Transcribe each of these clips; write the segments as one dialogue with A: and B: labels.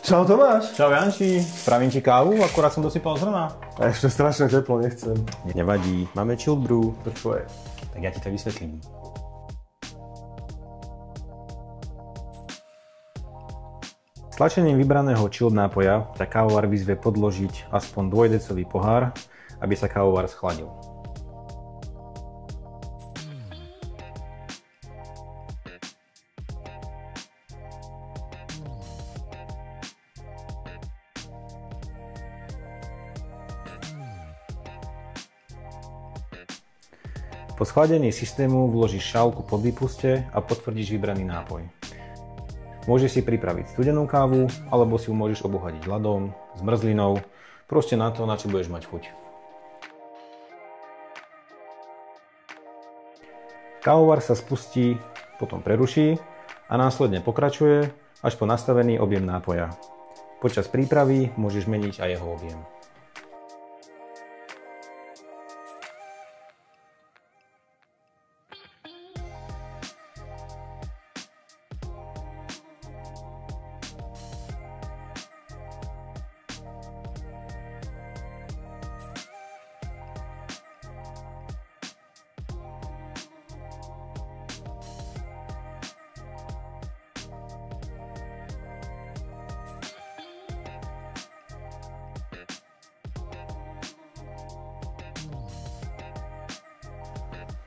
A: Čau Tomáš.
B: Čau Janči, spravím ti kávu, akurát som dosypal zrna.
A: A ešte strašne teplo, nechcem.
B: Nevadí, máme chilled brew.
A: To tvoje.
B: Tak ja ti to vysvetlím. Stlačením vybraného chilled nápoja tak kávovar vyzve podložiť aspoň 2-decový pohár, aby sa kávovar schladil. Po schladení systému vložíš šálku pod výpuste a potvrdíš vybraný nápoj. Môžeš si pripraviť studenú kávu, alebo si ju môžeš obohatiť ľadom, zmrzlinou, proste na to, na čo budeš mať chuť. Kávovar sa spustí, potom preruší a následne pokračuje až po nastavený objem nápoja. Počas prípravy môžeš meniť aj jeho objem.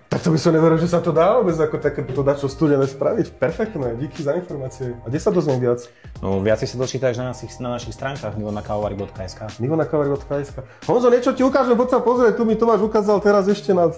A: Tak to by som neveril, že sa to dá vôbec ako takéto dačo studené spraviť. Perfektné, díky za informácie. A kde sa dozviem viac?
B: No viac si dočítaš na našich stránkach nivonakavari.sk.
A: nivonakavari.sk. Honzo, niečo ti ukážem, poď sa pozrieť, tu mi Tomáš ukázal teraz ešte na